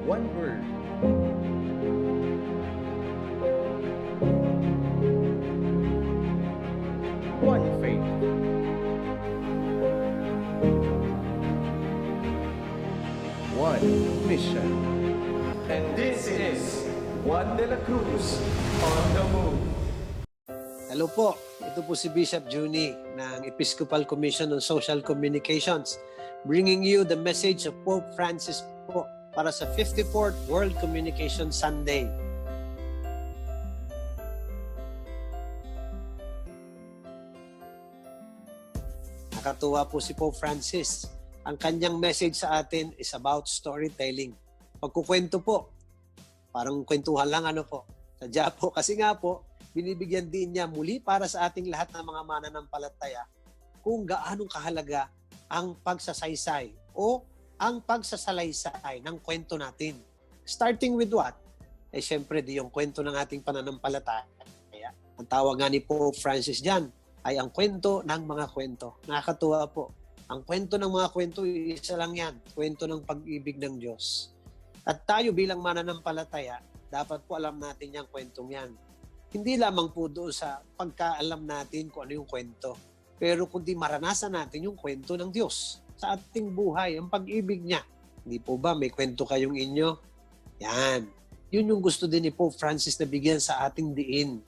one word. One faith. One mission. And this is Juan de la Cruz on the move. Hello po, ito po si Bishop Juni ng Episcopal Commission on Social Communications, bringing you the message of Pope Francis po para sa 54th World Communication Sunday. Nakatuwa po si Pope Francis. Ang kanyang message sa atin is about storytelling. Pagkukwento po, parang kwentuhan lang po. Sadya po, kasi nga po, binibigyan din niya muli para sa ating lahat ng mga mananampalataya kung gaanong kahalaga ang pagsasaysay o ang pagsasalaysay ng kwento natin. Starting with what? Siyempre, di yung kwento ng ating pananampalataya. Ang tawag nga ni Pope Francis dyan ay ang kwento ng mga kwento. Nakakatuwa po. Ang kwento ng mga kwento, isa lang yan. Kwento ng pag-ibig ng Diyos. At tayo bilang mananampalataya, dapat po alam natin yung kwentong yan. Hindi lamang po doon sa pagkaalam natin kung ano yung kwento, pero kundi maranasan natin yung kwento ng Diyos sa ating buhay, ang pag-ibig niya. Hindi po ba may kwento kayong inyo? Yan. Yun yung gusto din ni Pope Francis na bigyan sa ating diin.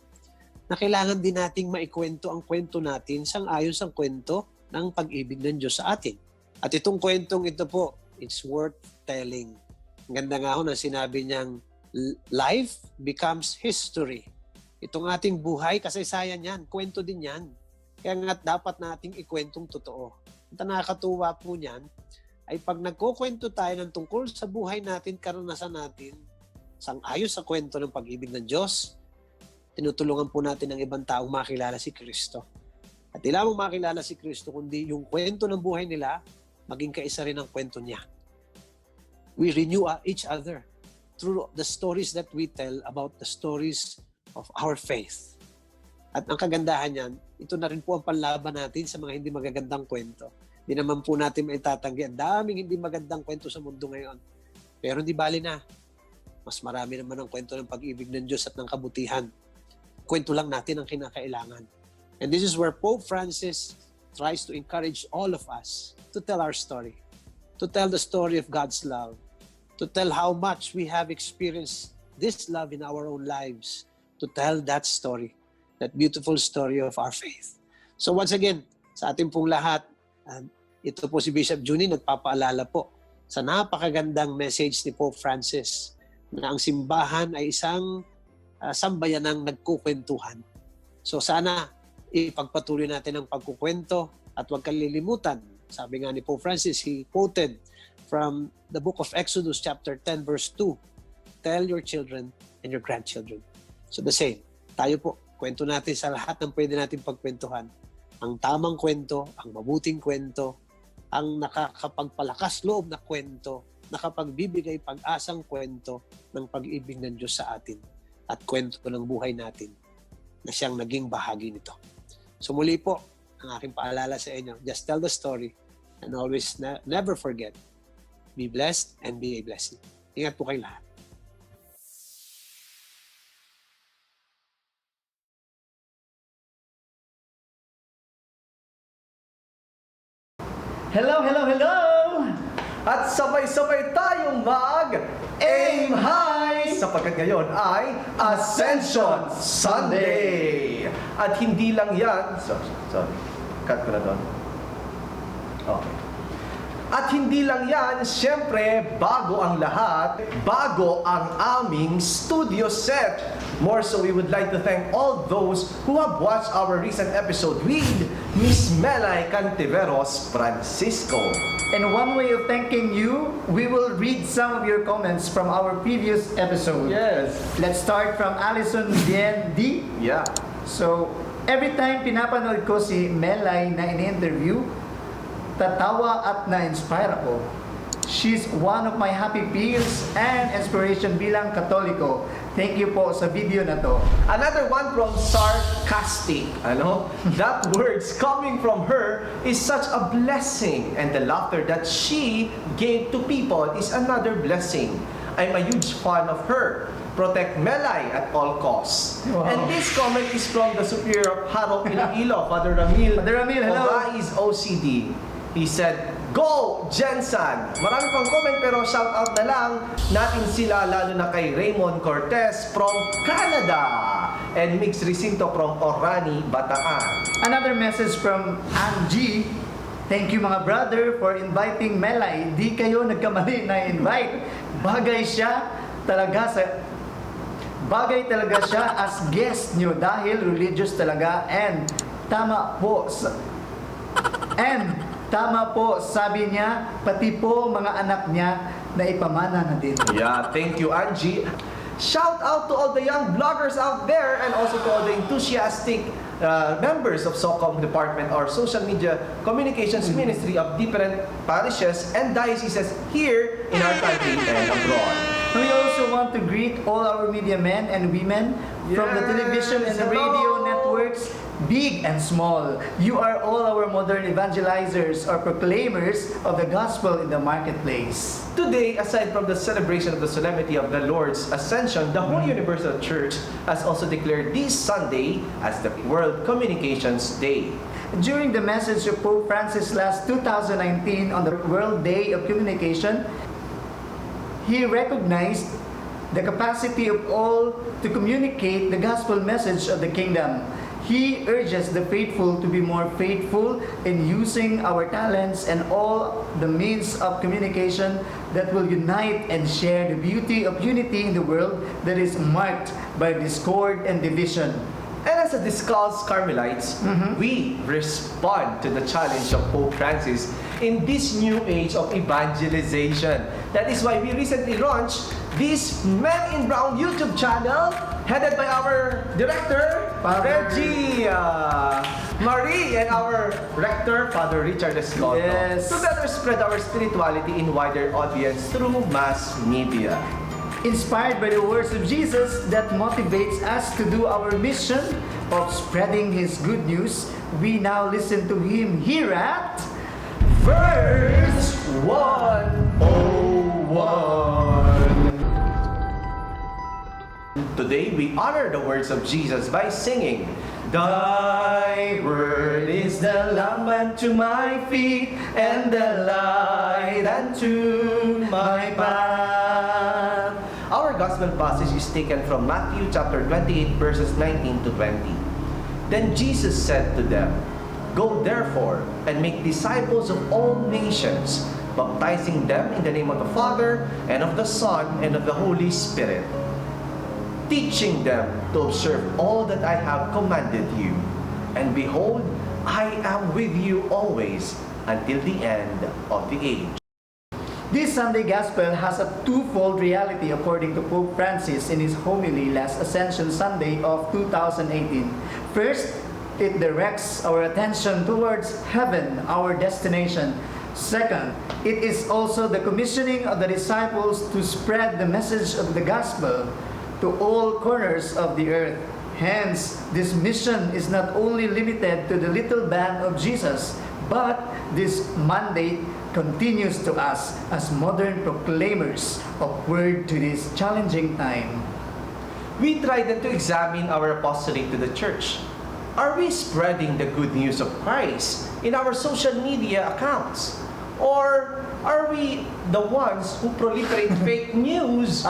Na kailangan din nating maikwento ang kwento natin sang-ayon sa kwento ng pag-ibig ng Diyos sa atin. At itong kwentong ito po, it's worth telling. Ang ganda nga ho na sinabi niyang, life becomes history. Itong ating buhay, kasaysayan yan, kwento din yan. Kaya nga dapat nating ikwentong totoo. At nakakatuwa po niyan, ay pag nagkukwento tayo ng tungkol sa buhay natin, karanasan natin, sang-ayon sa kwento ng pag-ibig ng Diyos, tinutulungan po natin ang ibang taong makilala si Kristo. At di lamang makilala si Kristo, kundi yung kwento ng buhay nila, maging kaisa rin ang kwento niya. We renew each other through the stories that we tell about the stories of our faith. At ang kagandahan niyan, ito na rin po ang panlaban natin sa mga hindi magagandang kwento. Hindi naman po natin maitatanggi. Ang daming hindi magandang kwento sa mundo ngayon. Pero hindi bali na. Mas marami naman ang kwento ng pag-ibig ng Diyos at ng kabutihan. Kwento lang natin ang kinakailangan. And this is where Pope Francis tries to encourage all of us to tell our story. To tell the story of God's love. To tell how much we have experienced this love in our own lives. To tell that story, that beautiful story of our faith. So once again, sa ating pong lahat, ito po si Bishop Juni nagpapaalala po sa napakagandang message ni Pope Francis na ang simbahan ay isang sambayanang nagkukwentuhan. So sana ipagpatuloy natin ang pagkukwento at huwag kalilimutan. Sabi nga ni Pope Francis, he quoted from the book of Exodus chapter 10 verse 2, tell your children and your grandchildren. So the same, tayo po, kwento natin sa lahat ng pwede natin pagkwentuhan. Ang tamang kwento, ang mabuting kwento, ang nakakapagpalakas loob na kwento, nakapagbibigay pag-asang kwento ng pag-ibig ng Diyos sa atin at kwento ng buhay natin na siyang naging bahagi nito. So muli po, ang aking paalala sa inyo, just tell the story and always never forget, be blessed and be a blessing. Ingat po kayo lahat. Hello, hello, hello! At sabay-sabay tayong mag-aim high! Sapagkat ngayon ay Ascension Sunday! At hindi lang yan... Sorry. Cut ko na doon. Okay. At hindi lang yan, siyempre, bago ang lahat, bago ang aming studio set. More so, we would like to thank all those who have watched our recent episode with Miss Melay Cantiveros Francisco. And one way of thanking you, we will read some of your comments from our previous episode. Yes. Let's start from Allison Bien D. Yeah. So, every time pinapanood ko si Melay na in-interview, tatawa at na-inspire ako. She's one of my happy peers and inspiration bilang Katoliko. Thank you po sa video na to. Another one from sarcastic. Ano? That words coming from her is such a blessing. And the laughter that she gave to people is another blessing. I'm a huge fan of her. Protect Melay at all costs. Wow. And this comment is from the Superior of Harok Iloilo, Father Ramil. Father Ramil, hello. Of Rais OCD. He said, "Go, Jensen!" Marami pang comment pero shout out na lang natin sila lalo na kay Raymond Cortez from Canada and Mix Recinto from Orani, Bataan. Another message from Angie. Thank you mga brother for inviting Melay. Di kayo nagkamali na invite. Bagay talaga siya as guest nyo dahil religious talaga and tama po sabi niya pati po mga anak niya na ipamana na din. Yeah, thank you, Angie. Shout out to all the young bloggers out there and also to all the enthusiastic members of SOCOM department or social media communications ministry of different parishes and dioceses here in our country and abroad. We also want to greet all our media men and women from the television and the radio networks, big and small. You are all our modern evangelizers or proclaimers of the gospel in the marketplace. Today, aside from the celebration of the solemnity of the Lord's Ascension, the Holy Universal Church has also declared this Sunday as the World Communications Day. During the message of Pope Francis last 2019 on the World Day of Communication, he recognized the capacity of all to communicate the gospel message of the kingdom. He urges the faithful to be more faithful in using our talents and all the means of communication that will unite and share the beauty of unity in the world that is marked by discord and division. And as a discussed Carmelites, we respond to the challenge of Pope Francis in this new age of evangelization. That is why we recently launched this Men in Brown YouTube channel headed by our director, Reggie Marie, and our rector, Father Richard Escoto. Yes. To better spread our spirituality in wider audience through mass media. Inspired by the words of Jesus that motivates us to do our mission of spreading His good news, we now listen to Him here at Verse 101. Today we honor the words of Jesus by singing, "Thy word is the lamp unto my feet and the light unto my path." Our gospel passage is taken from Matthew chapter 28 verses 19 to 20. Then Jesus said to them, "Go therefore and make disciples of all nations, baptizing them in the name of the Father and of the Son and of the Holy Spirit, teaching them to observe all that I have commanded you. And behold, I am with you always until the end of the age." This Sunday Gospel has a twofold reality according to Pope Francis in his homily last Ascension Sunday of 2018. First, it directs our attention towards heaven, our destination. Second, it is also the commissioning of the disciples to spread the message of the gospel to all corners of the earth. Hence, this mission is not only limited to the little band of Jesus, but this mandate continues to us as modern proclaimers of word to this challenging time. We try then to examine our apostolate to the church. Are we spreading the good news of Christ in our social media accounts? Or are we the ones who proliferate fake news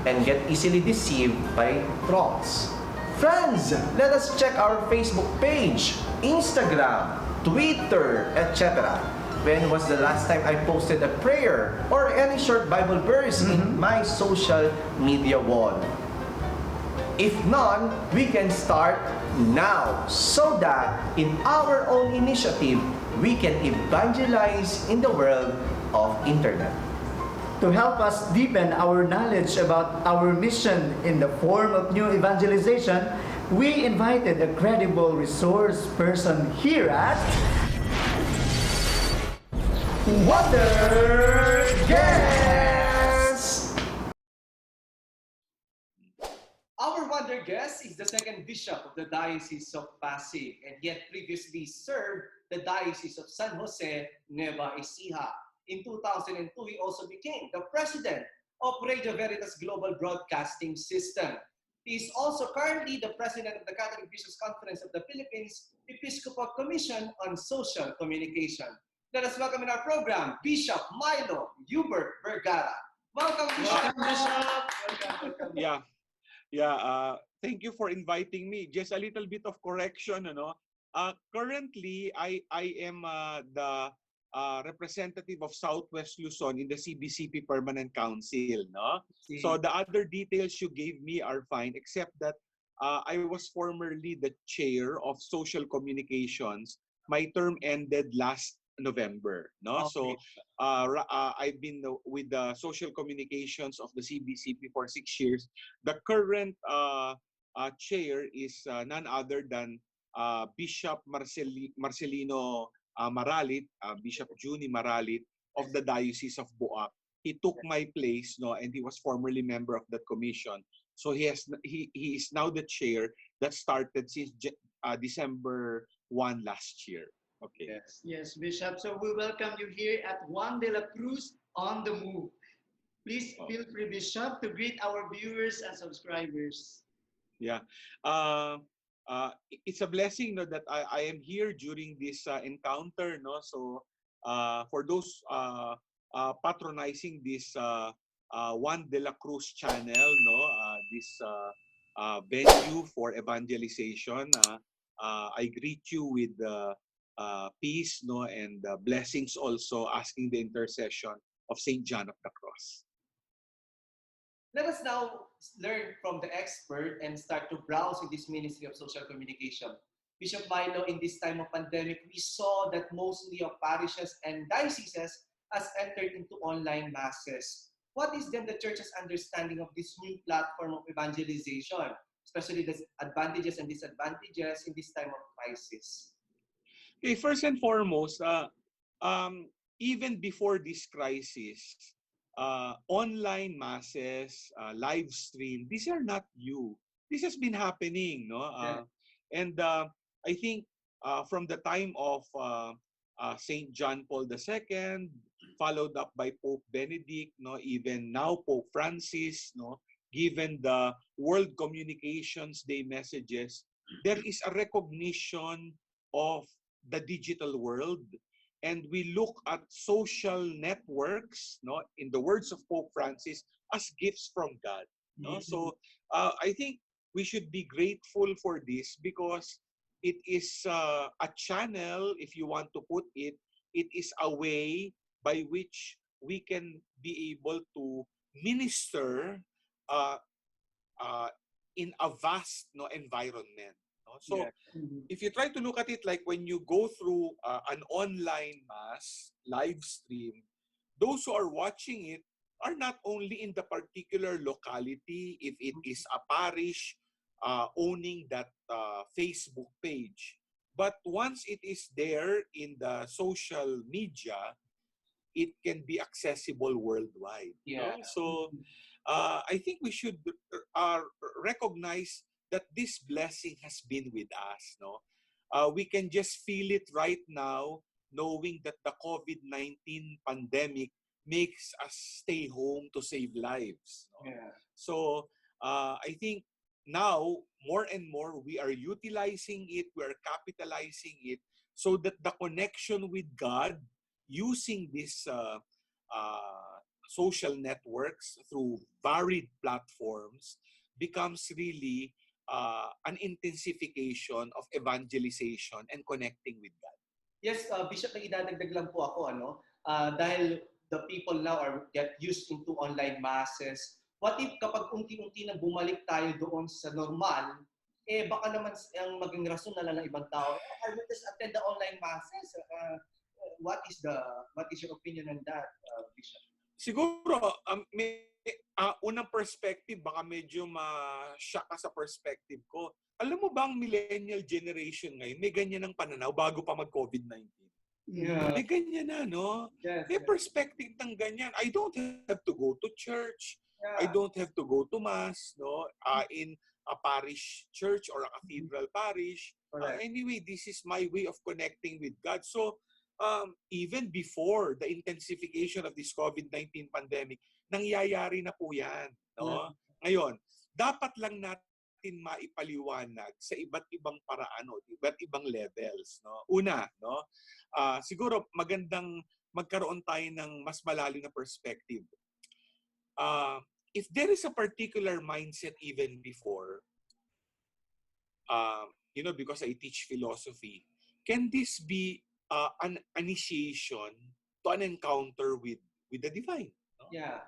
and get easily deceived by trolls? Friends, let us check our Facebook page, Instagram, Twitter, etc. When was the last time I posted a prayer or any short Bible verse in my social media wall? If none, we can start now so that in our own initiative, we can evangelize in the world of internet. To help us deepen our knowledge about our mission in the form of new evangelization, we invited a credible resource person here at Wonder Guest! Our wonder guest is the second bishop of the Diocese of Pasig and yet previously served the Diocese of San Jose, Nueva Ecija. In 2002, he also became the president of Radio Veritas Global Broadcasting System. He is also currently the President of the Catholic Bishops' Conference of the Philippines Episcopal Commission on Social Communication. Let us welcome in our program, Bishop Mylo Hubert Vergara. Welcome, Bishop. Welcome, Bishop. Welcome. Yeah. Thank you for inviting me. Just a little bit of correction, currently, I am the representative of Southwest Luzon in the CBCP Permanent Council, no? So the other details you gave me are fine, except that I was formerly the chair of social communications. My term ended last November, no? Okay. So I've been with the social communications of the CBCP for 6 years. The current chair is none other than Bishop Marcelino Maralit, Bishop Juni Maralit of the Diocese of Boac. He took my place, no, and he was formerly member of that commission. So he is now the chair that started since December 1 last year. Okay. Yes, Bishop. So we welcome you here at Juan de la CRUZ on the move. Please feel free, Bishop, to greet our viewers and subscribers. Yeah. It's a blessing, no, that I am here during this encounter, no. So for those patronizing this Juan de la CRUZ channel, no, this venue for evangelization, I greet you with peace, no, and blessings, also asking the intercession of Saint John of the Cross. Let us now learn from the expert and start to browse in this Ministry of Social Communication. Bishop Milo, in this time of pandemic, we saw that mostly of parishes and dioceses has entered into online masses. What is then the Church's understanding of this new platform of evangelization, especially the advantages and disadvantages in this time of crisis? Okay, first and foremost, even before this crisis, online masses, live stream, these are not new. This has been happening, no? And I think from the time of Saint John Paul II, followed up by Pope Benedict, no, even now Pope Francis, no, given the World Communications Day messages, there is a recognition of the digital world, and we look at social networks, no, in the words of Pope Francis, as gifts from God, no? So I think we should be grateful for this, because it is a channel, if you want to put it, it is a way by which we can be able to minister in a vast, no, environment. So if you try to look at it like when you go through an online mass live stream, those who are watching it are not only in the particular locality, if it is a parish owning that Facebook page, but once it is there in the social media, it can be accessible worldwide. Yeah. No? So I think we should recognize that this blessing has been with us. No, we can just feel it right now, knowing that the COVID-19 pandemic makes us stay home to save lives. No? Yeah. So I think now more and more we are utilizing it, we are capitalizing it, so that the connection with God using these social networks through varied platforms becomes really an intensification of evangelization and connecting with God. Yes, Bishop, idadagdag lang po ako, dahil the people now are get used into online masses. What if kapag unti-unti na bumalik tayo doon sa normal, baka naman ang maging rason na lang ng ibang tao, I will just attend the online masses. What is your opinion on that, Bishop? Siguro, unang perspective, baka medyo ma-shock ka sa perspective ko. Alam mo ba ang millennial generation ngayon, may ganyan ng pananaw bago pa mag-COVID-19? Yeah. May ganyan na, no? Yes, May perspective ng ganyan. I don't have to go to church. Yeah. I don't have to go to mass, no? In a parish church or a cathedral parish. Anyway, this is my way of connecting with God. So, even before the intensification of this COVID-19 pandemic, nangyayari na po yan. No? Ngayon, dapat lang natin maipaliwanag sa iba't ibang paraan, no? Iba't ibang levels. No? Una, no? Siguro magandang magkaroon tayo ng mas malalim na perspective. If there is a particular mindset even before, because I teach philosophy, can this be an initiation to an encounter with the divine? No? Yeah.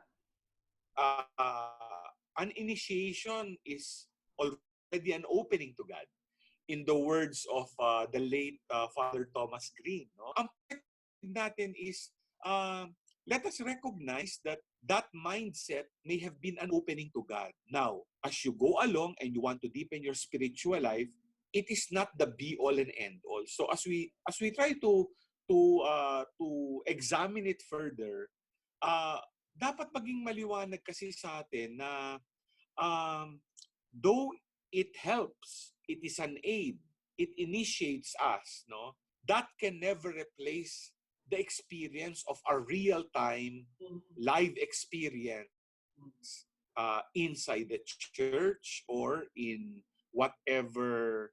An initiation is already an opening to God. In the words of the late Father Thomas Green, no? Ang natin is let us recognize that that mindset may have been an opening to God. Now, as you go along and you want to deepen your spiritual life, it is not the be all and end all. So as we try to examine it further, dapat maging maliwanag kasi sa atin na though it helps, it is an aid, it initiates us, no? That can never replace the experience of a real-time live experience inside the church or in whatever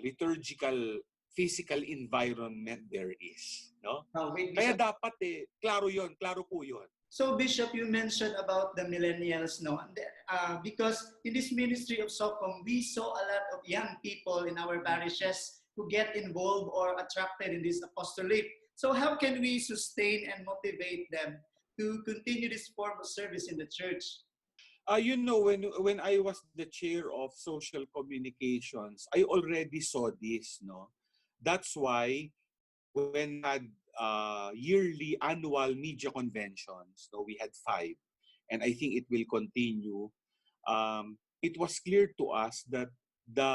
liturgical physical environment there is, no? Wait, Kaya Bishop. dapat klaro po 'yon. So, Bishop, you mentioned about the millennials, no? Because in this ministry of SOCOM, we saw a lot of young people in our parishes who get involved or attracted in this apostolate. So how can we sustain and motivate them to continue this form of service in the church? When I was the chair of social communications, I already saw this, no? That's why when we had yearly annual media conventions, so we had 5, and I think it will continue. It was clear to us that the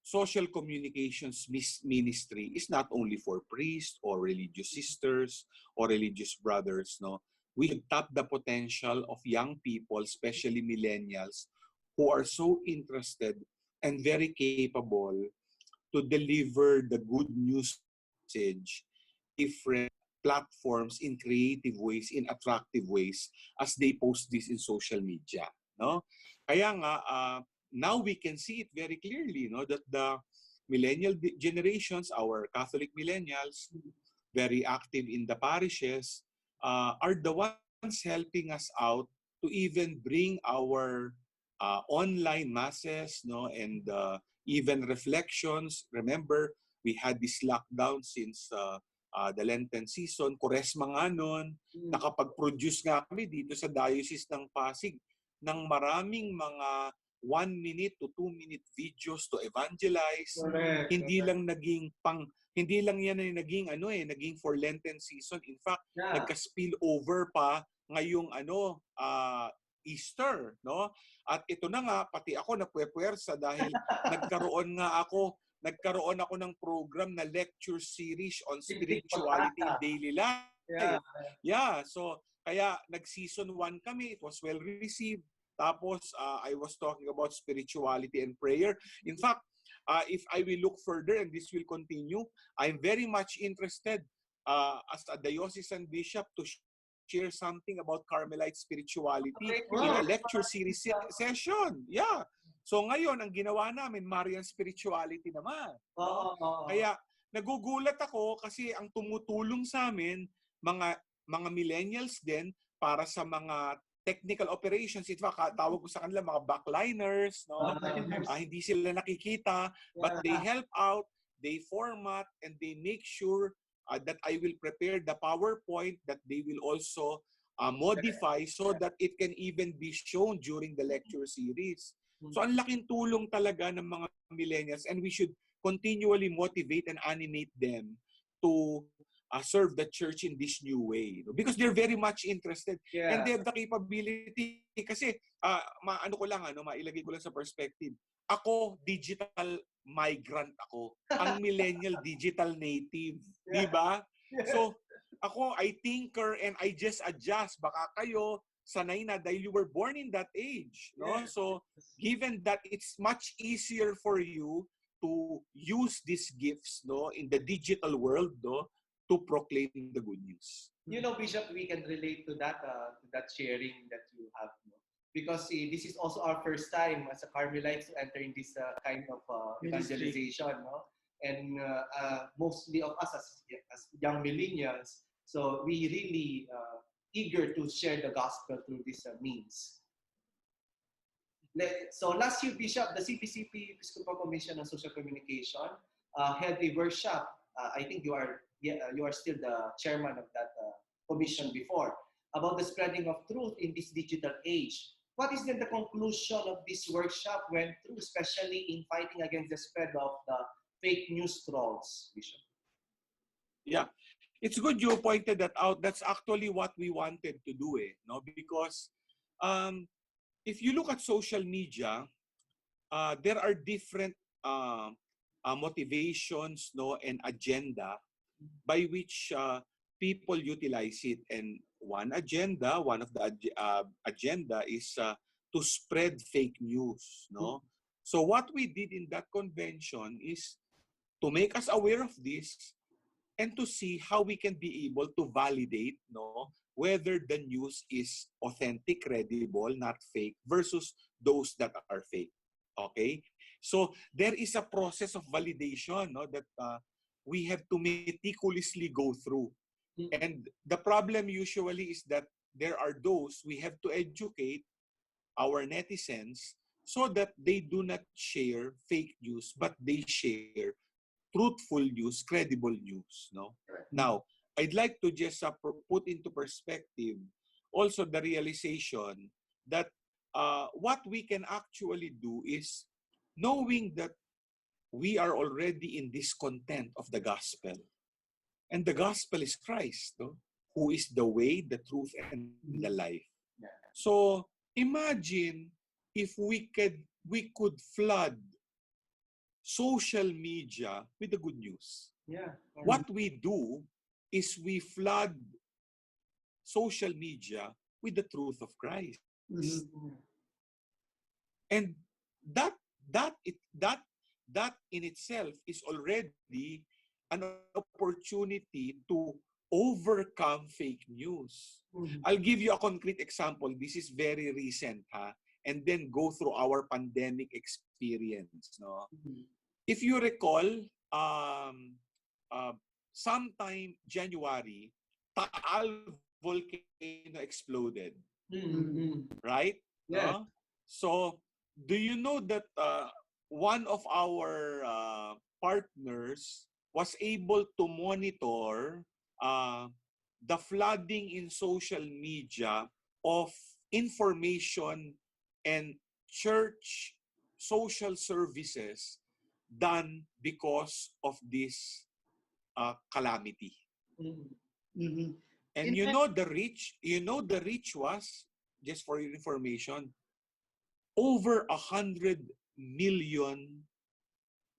social communications ministry is not only for priests or religious sisters or religious brothers, no? We should tap the potential of young people, especially millennials, who are so interested and very capable to deliver the good news message different platforms in creative ways, in attractive ways, as they post this in social media, no? Kaya nga, now we can see it very clearly, no, that the millennial generations, our Catholic millennials, very active in the parishes, are the ones helping us out to even bring our online masses, no, and even reflections. Remember, we had this lockdown since the Lenten season, Kuresma nga nun, nakapag-produce nga kami dito sa Diocese ng Pasig ng maraming mga 1-minute to 2-minute videos to evangelize. Correct. Hindi lang yan ay naging for Lenten season. In fact, nagka-spill over pa ngayong Easter, no? At ito na nga, pati ako napwepwersa dahil nagkaroon ako ng program na lecture series on spirituality in daily life. Yeah, so kaya nag-season 1 kami, it was well received. Tapos I was talking about spirituality and prayer. In fact, if I will look further and this will continue, I'm very much interested as a diocesan bishop to share something about Carmelite spirituality in a lecture series session. Yeah. So ngayon, ang ginawa namin, Marian spirituality naman. Kaya nagugulat ako kasi ang tumutulong sa amin, mga millennials din, para sa mga technical operations. In fact, tawag ko sa kanila mga backliners, no? Hindi sila nakikita, but they help out, they format, and they make sure that I will prepare the PowerPoint that they will also modify so that it can even be shown during the lecture series. So ang laking tulong talaga ng mga millennials, and we should continually motivate and animate them to serve the church in this new way, no? Because they're very much interested and they have the capability. Kasi mailagay ko lang sa perspective. Ako, digital migrant ako. Ang millennial, digital native. Di ba? So, ako, I tinker and I just adjust. Baka kayo, sanay na dahil you were born in that age. No? So, given that it's much easier for you to use these gifts, no, in the digital world, no, to proclaim the good news. You know, Bishop, we can relate to that sharing that you have, no? Because this is also our first time as a Carmelites to enter in this kind of Ministry. evangelization, no? And mostly of us as young millennials, so we really eager to share the gospel through this means. So last year, Bishop, the CPCP Episcopal Commission on Social Communication held a workshop. I think you are still the chairman of that commission before, about the spreading of truth in this digital age. What is then the conclusion of this workshop went through, especially in fighting against the spread of the fake news trolls, Bishop? Yeah, it's good you pointed that out. That's actually what we wanted to do, no? Because um, if you look at social media, there are different motivations, no, and agenda by which people utilize it. And one of the agenda is to spread fake news, no? So what we did in that convention is to make us aware of this and to see how we can be able to validate, no, whether the news is authentic, credible, not fake, versus those that are fake. Okay? So there is a process of validation, no, that we have to meticulously go through. And the problem usually is that there are those we have to educate our netizens so that they do not share fake news, but they share truthful news, credible news. No. Now, I'd like to just put into perspective also the realization that what we can actually do is knowing that we are already in discontent of the gospel. And the gospel is Christ, no? Who is the way, the truth, and the life. So imagine if we could flood social media with the good news. Yeah. What we do is we flood social media with the truth of Christ. And that in itself is already an opportunity to overcome fake news. I'll give you a concrete example. This is very recent, and then go through our pandemic experience. No? If you recall, sometime January, Taal volcano exploded. Right? Yeah. So, do you know that one of our partners was able to monitor the flooding in social media of information and church social services done because of this calamity? And you know the reach was, just for your information, over 100 million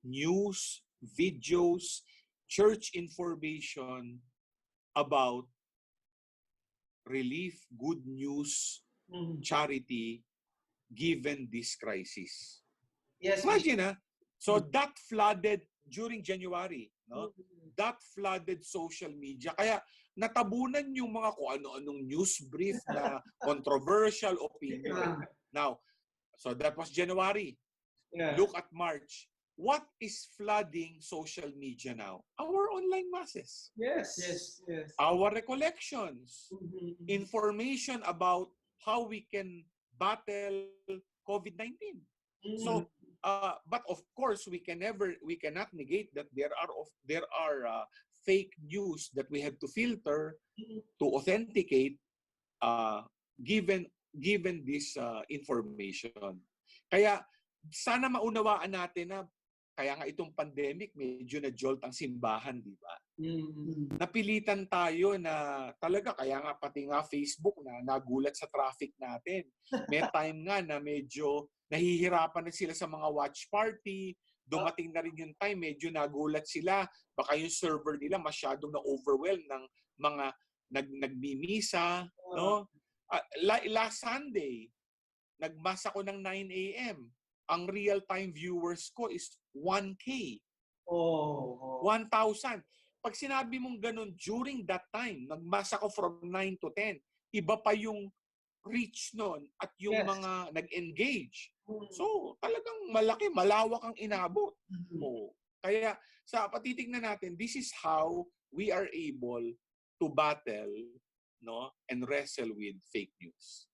news, videos, church information about relief, good news, charity, given this crisis. Yes. Imagine, so that flooded during January, no? That flooded social media. Kaya natabunan yung mga kung ano-anong news brief na controversial opinion. Now, so that was January. Yeah. Look at March. What is flooding social media now? Our online masses. Yes. Our recollections. Information about how we can battle COVID-19. So, but of course, we cannot negate that there are fake news that we have to filter to authenticate given this information. Kaya sana maunawaan natin na kaya nga itong pandemic medyo na-jolt ang simbahan, di ba? Napilitan tayo na talaga, kaya nga pati nga Facebook na nagulat sa traffic natin. May time nga na medyo nahihirapan na sila sa mga watch party. Dumating na rin yung time, medyo nagulat sila. Baka yung server nila masyadong na-overwhelm ng mga nagmimisa. No? Last Sunday, nagmasa ko ng 9 a.m. Ang real-time viewers ko is 1K. 1,000. pag sinabi mong ganun, during that time, nagmasa ko from 9 to 10, iba pa yung reach nun at yung Yes. mga nag-engage. So, talagang malaki, malawak ang inabot. Oo. Kaya, sa patitignan natin, this is how we are able to battle, no, and wrestle with fake news.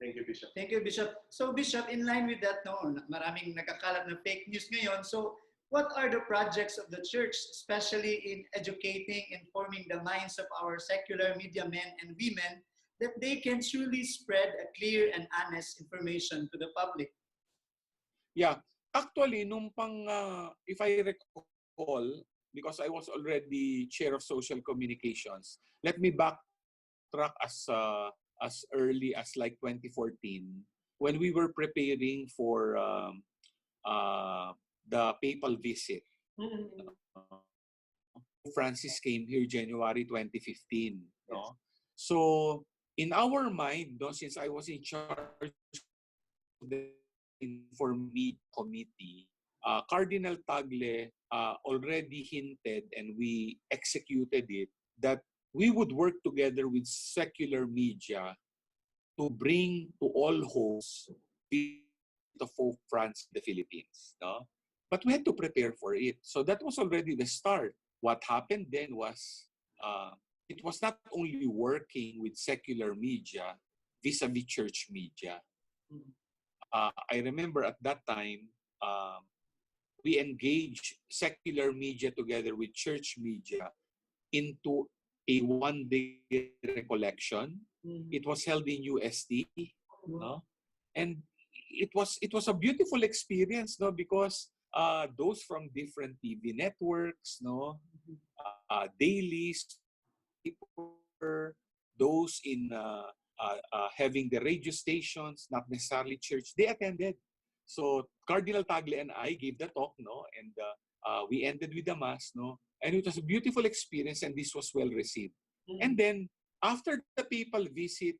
Thank you, Bishop. Thank you, Bishop. So, Bishop, in line with that, no, maraming nakakalat ng fake news ngayon. So, what are the projects of the church, especially in educating and forming the minds of our secular media men and women, that they can truly spread a clear and honest information to the public? Yeah. Actually, if I recall, because I was already chair of social communications, let me backtrack as early as like 2014, when we were preparing for the papal visit. Francis came here January 2015. No? So, in our mind, no, since I was in charge of the Informe Committee, Cardinal Tagle already hinted, and we executed it, that we would work together with secular media to bring to all homes the Pope Francis in the Philippines. No? But we had to prepare for it. So that was already the start. What happened then was, it was not only working with secular media vis-a-vis church media. I remember at that time, we engaged secular media together with church media into a one-day recollection. It was held in UST, no? And it was a beautiful experience, no, because those from different TV networks, no, dailies, those in having the radio stations, not necessarily church, they attended. So Cardinal Tagle and I gave the talk, no, and we ended with the mass, no, and it was a beautiful experience, and this was well received. And then after the papal visit,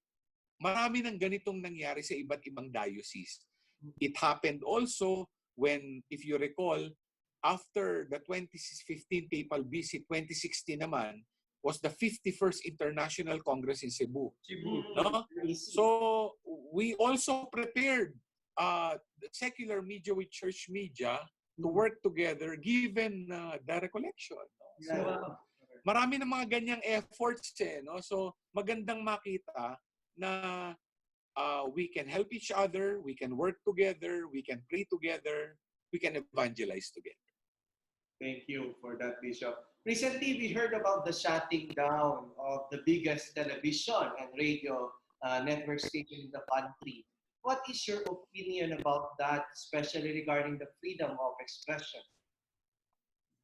marami ng ganitong nangyari sa iba't ibang diocese. It happened also when, if you recall, after the 2015 papal visit, 2016 naman, was the 51st International Congress in Cebu. No? So, we also prepared secular media with church media to work together given the recollection. No? So, marami ng mga ganyang efforts. No? So, magandang makita na we can help each other, we can work together, we can pray together, we can evangelize together. Thank you for that, Bishop. Recently, we heard about the shutting down of the biggest television and radio network station in the country. What is your opinion about that, especially regarding the freedom of expression?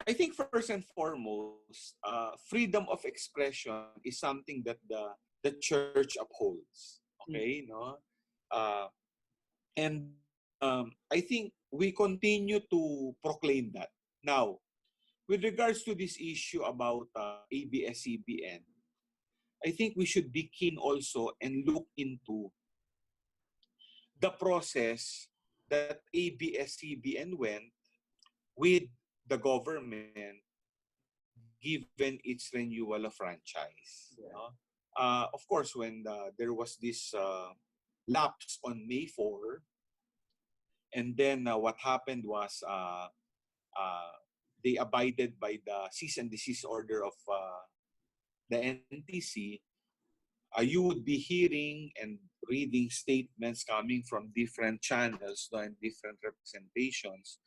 I think first and foremost, freedom of expression is something that the church upholds. Okay, no? And I think we continue to proclaim that. Now, with regards to this issue about ABS-CBN, I think we should be keen also and look into the process that ABS-CBN went with the government given its renewal of franchise. Yeah. No? Of course, when there was this lapse on May 4, and then what happened was they abided by the cease and desist order of the NTC. You would be hearing and reading statements coming from different channels, no, and different representations.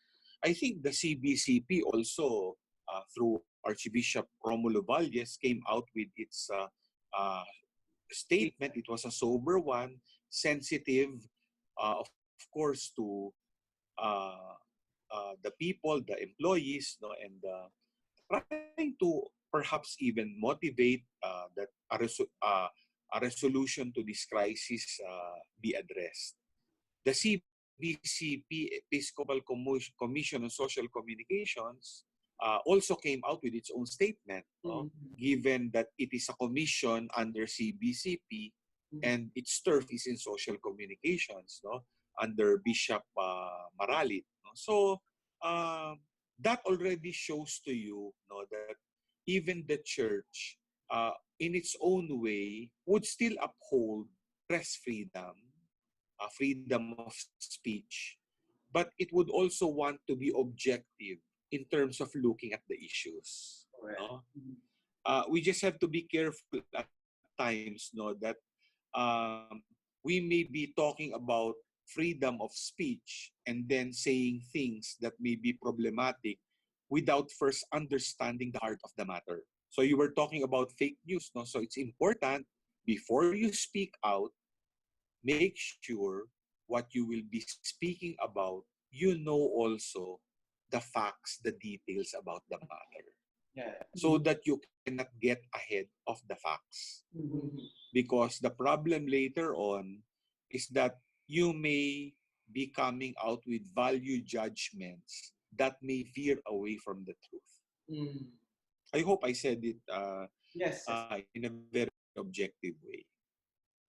I think the CBCP also, through Archbishop Romulo Valles, came out with its statement. It was a sober one, sensitive, of course, to the people, the employees, no, and trying to perhaps even motivate that a resolution to this crisis be addressed. The CBCP Episcopal Commission on Social Communications also came out with its own statement, no? Given that it is a commission under CBCP and its turf is in social communications, no? Under Bishop Maralit. No? So that already shows to you, no, that even the church, in its own way, would still uphold press freedom, freedom of speech, but it would also want to be objective in terms of looking at the issues. No? We just have to be careful at times, no, that we may be talking about freedom of speech and then saying things that may be problematic without first understanding the heart of the matter. So you were talking about fake news, no? So it's important before you speak out, make sure what you will be speaking about, you know also the facts, the details about the matter. Yeah. So that you cannot get ahead of the facts. Because the problem later on is that you may be coming out with value judgments that may veer away from the truth. Mm. I hope I said it Yes. in a very objective way.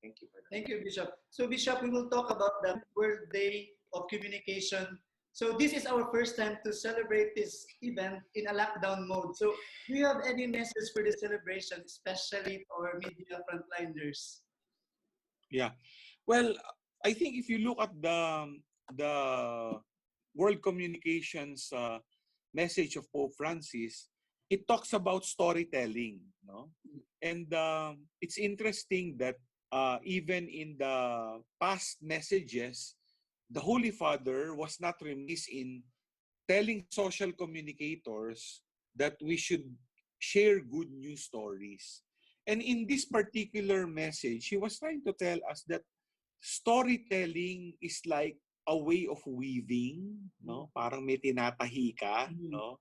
Thank you for that. Thank you, Bishop. So, Bishop, we will talk about the World Day of Communication. So, this is our first time to celebrate this event in a lockdown mode. So, do you have any message for the celebration, especially for media frontliners? Yeah. Well, I think if you look at the World Communications message of Pope Francis, it talks about storytelling, no? And it's interesting that even in the past messages, the Holy Father was not remiss in telling social communicators that we should share good news stories. And in this particular message, he was trying to tell us that storytelling is like a way of weaving, no? Parang may tinatahi ka, no?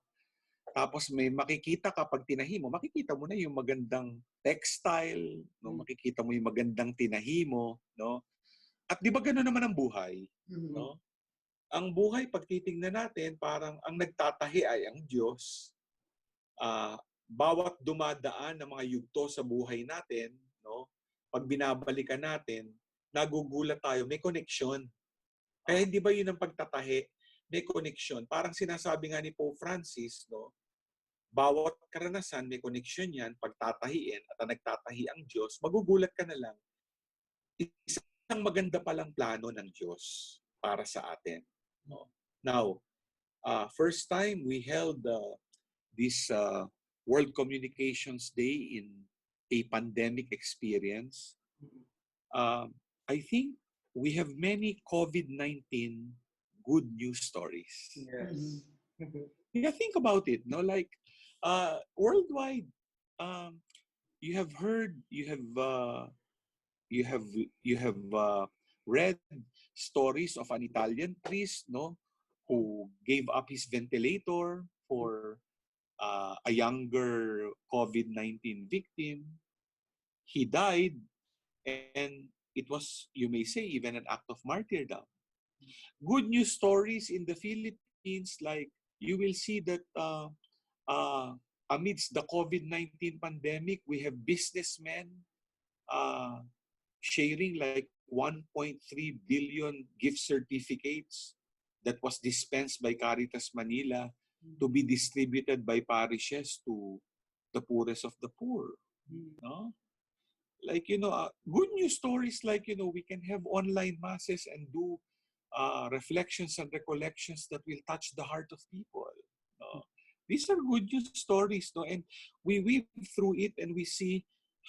Tapos may makikita ka pag tinahi mo, makikita mo na yung magandang textile, no? Makikita mo yung magandang tinahi mo, no? At di ba gano'n naman ang buhay, no? Ang buhay, pag titingnan natin, parang ang nagtatahi ay ang Diyos. Bawat dumadaan ng mga yugto sa buhay natin, no? Pag binabalikan natin, nagugulat tayo, may connection. Kaya hindi ba yun ang pagtatahi? May connection. Parang sinasabi nga ni Pope Francis, no? Bawat karanasan, may connection yan, pagtatahiin, at ang nagtatahi ang Diyos, magugulat ka na lang. Isang maganda palang plano ng Diyos para sa atin. No? Now, first time we held this World Communications Day in a pandemic experience. I think we have many COVID-19 good news stories. Yes. Yeah, think about it. No, like worldwide, you have heard, you have read stories of an Italian priest, no, who gave up his ventilator for a younger COVID-19 victim. He died, and it was, you may say, even an act of martyrdom. Good news stories in the Philippines, like you will see that amidst the COVID-19 pandemic, we have businessmen sharing like 1.3 billion gift certificates that was dispensed by Caritas Manila to be distributed by parishes to the poorest of the poor. No? Like, good news stories like, we can have online masses and do reflections and recollections that will touch the heart of people. No? These are good news stories, no? And we weave through it and we see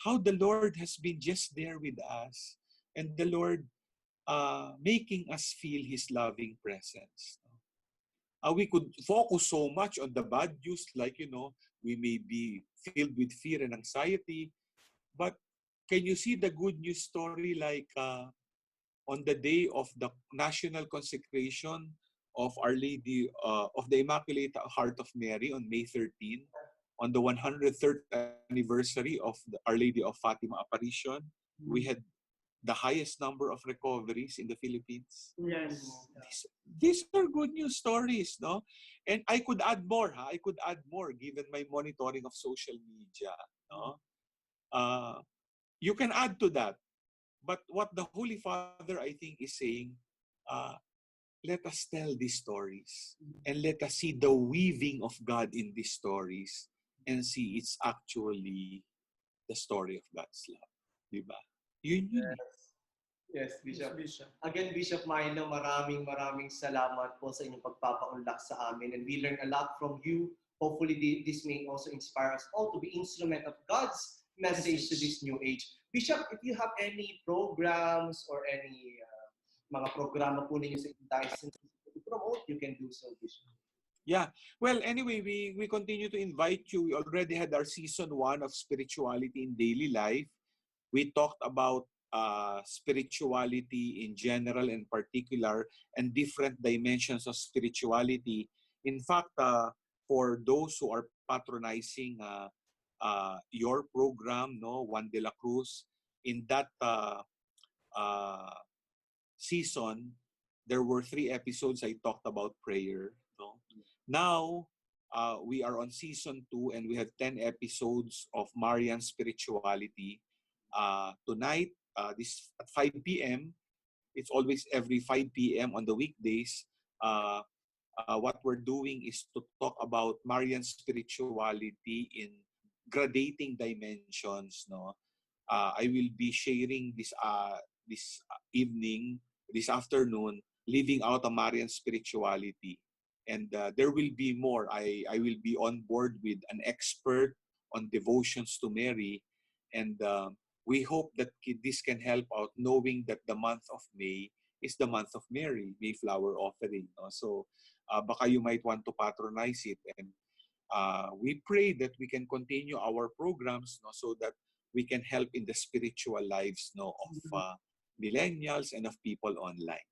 how the Lord has been just there with us, and the Lord making us feel His loving presence. We could focus so much on the bad news, like, we may be filled with fear and anxiety, but can you see the good news story like on the day of the national consecration of Our Lady of the Immaculate Heart of Mary on May 13, on the 103rd anniversary of Our Lady of Fatima apparition, we had the highest number of recoveries in the Philippines. Yes. These are good news stories, no? And I could add more, I could add more given my monitoring of social media, no? You can add to that. But what the Holy Father, I think, is saying, let us tell these stories and let us see the weaving of God in these stories and see it's actually the story of God's love. Diba? Yun yun. Yes, Bishop. Again, Bishop Mylo, maraming salamat po sa inyong pagpapaunlak sa amin. And we learn a lot from you. Hopefully, this may also inspire us all to be instrument of God's message to this new age. Bishop, if you have any programs or any mga programa po ninyo sa diocese to promote, you can do so, Bishop. Yeah. Well, anyway, we continue to invite you. We already had our season 1 of spirituality in daily life. We talked about spirituality in general and particular and different dimensions of spirituality. In fact, for those who are patronizing your program, no, Juan de la CRUZ, in that season, there were 3 episodes I talked about prayer. No? Now, we are on season 2 and we have 10 episodes of Marian spirituality. Tonight, this at 5 p.m. It's always every 5 p.m. on the weekdays. What we're doing is to talk about Marian spirituality in gradating dimensions. No, I will be sharing this this afternoon, living out a Marian spirituality, and there will be more. I will be on board with an expert on devotions to Mary, and we hope that this can help out, knowing that the month of May is the month of Mary, Mayflower offering. No? So baka you might want to patronize it. And we pray that we can continue our programs, no, so that we can help in the spiritual lives, no, of millennials and of people online.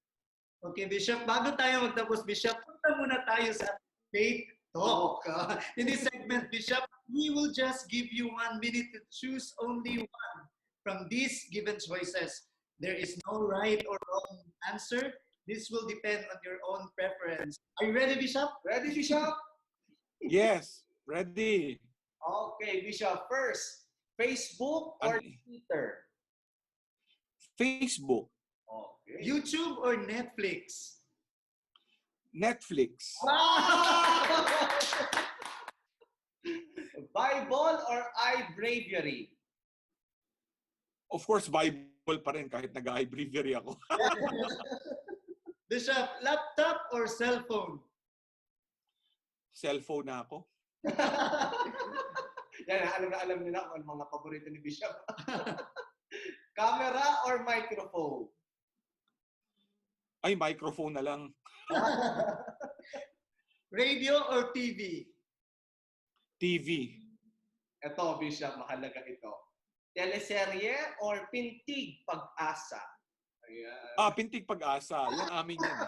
Okay, Bishop, bago tayo magtapos, Bishop, punta muna tayo sa Faith Talk. In this segment, Bishop, we will just give you 1 minute to choose only one from these given choices. There is no right or wrong answer. This will depend on your own preference. Are you ready, Bishop? Ready, Bishop? Yes, ready. Okay, Bishop. First, Facebook or Twitter? Facebook. Okay. YouTube or Netflix? Netflix. Bible or iBreviary? Of course, Bible pa rin kahit nag-iBreviary ako. Bishop, laptop or cellphone? Cellphone na ako. Yan, alam niyo na kung mga paborito ni Bishop. Camera or microphone? Ay, microphone na lang. Radio or TV? TV. Ito, Bishop, mahalaga ito. Teleserye or Pintig Pag-asa? Ayan. Pintig Pag-asa. Yan amin yan.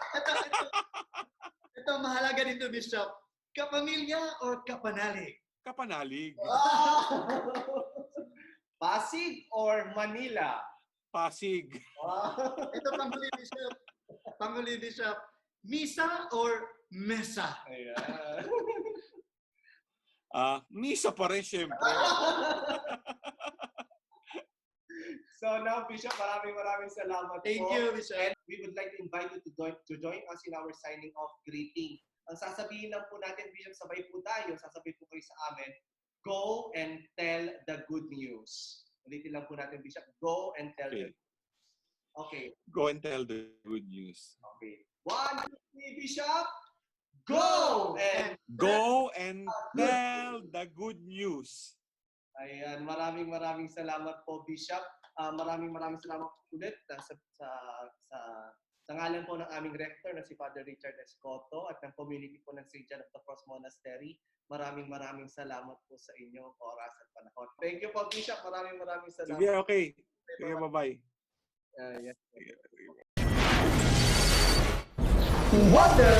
Ito, mahalaga dito, Bishop. Kapamilya or kapanalig? Kapanalig. Pasig or Manila? Pasig. Ito, panghuli, Bishop. Panghuli, Bishop. Misa or mesa? Ayan. Misa pa rin, syempre. So now, Bishop, maraming salamat Thank po. you, Bishop. And we would like to invite you to join us in our signing off greeting. Ang sasabihin lang po natin, Bishop, sabay po tayo. Sasabihin po kayo sa amin, go and tell the good news. Ulitin lang po natin, Bishop, go and tell the good news. Okay. Go and tell the good news. Okay. 1, 2, 3, Bishop. Go! And Go and tell the good news. ayan, maraming salamat po, Bishop. Maraming salamat ulit sa ngalan po ng aming rector na si Father Richard Escoto at ng community po ng St. John of the Cross Monastery. Maraming salamat po sa inyong oras at panahon. Thank you po, Bishop. Maraming salamat. Sige, okay. Sige, bye-bye. Yes. Wonder